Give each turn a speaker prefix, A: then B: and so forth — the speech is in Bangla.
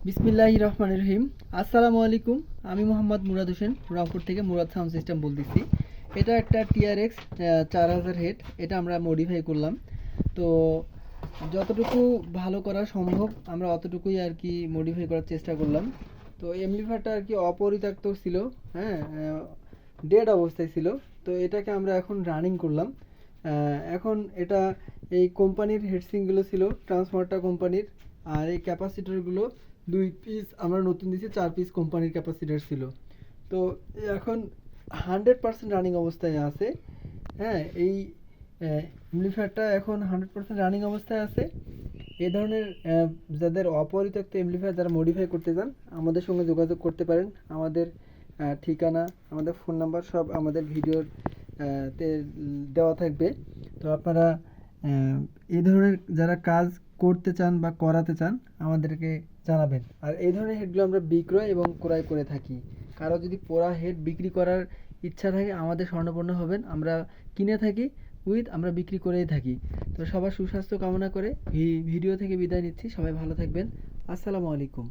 A: বিসমিল্লাহির রহমানির রহিম। আসসালামু আলাইকুম। আমি মোহাম্মদ মুরাদ হোসেন, রংপুর থেকে মুরাদ সাউন্ড সিস্টেম বলতেছি। এটা একটা টিআরএক্স 4000 হেড। এটা আমরা মডিফাই করলাম। তো যতটুকু ভালো করা সম্ভব আমরা অতটুকুই আর কি মডিফাই করার চেষ্টা করলাম। তো এমপ্লিফায়ারটা আর কি অপরিত্যক্ত ছিল, হ্যাঁ, ডেড অবস্থায় ছিল। তো এটাকে আমরা এখন রানিং করলাম। এখন এটা এই কোম্পানির হেডসিংগুলো ছিল ট্রান্সফারটা কোম্পানির, আর এই ক্যাপাসিটরগুলো 2 পিস আমরা নতুন দিয়েছি, 4 পিস কোম্পানির ক্যাপাসিটার ছিল। তো এখন 100% রানিং অবস্থায় আছে। হ্যাঁ, এই এমপ্লিফায়ারটা এখন 100% রানিং অবস্থায় আছে। এই ধরনের যাদের অপরিত্যক্ত এমপ্লিফায়ার যারা মডিফাই করতে চান আমাদের সঙ্গে যোগাযোগ করতে পারেন। আমাদের ঠিকানা, আমাদের ফোন নাম্বার সব আমাদের ভিডিওর তে দেওয়া থাকবে। তো আপনারা এই ধরনের যারা কাজ করতে চান বা করাতে চান আমাদেরকে জানাবেন। আর এই ধরনের হেডগুলো আমরা বিক্রয় এবং ক্রয় করে থাকি। কারো যদি পোড়া হেড বিক্রি করার ইচ্ছা থাকে আমাদের স্বর্ণপন্ন হবেন। আমরা কিনে থাকি আমরা বিক্রি করেই থাকি। তো সবার সুস্বাস্থ্য কামনা করে ভিডিও থেকে বিদায় নিচ্ছি। সবাই ভালো থাকবেন। আসসালামু আলাইকুম।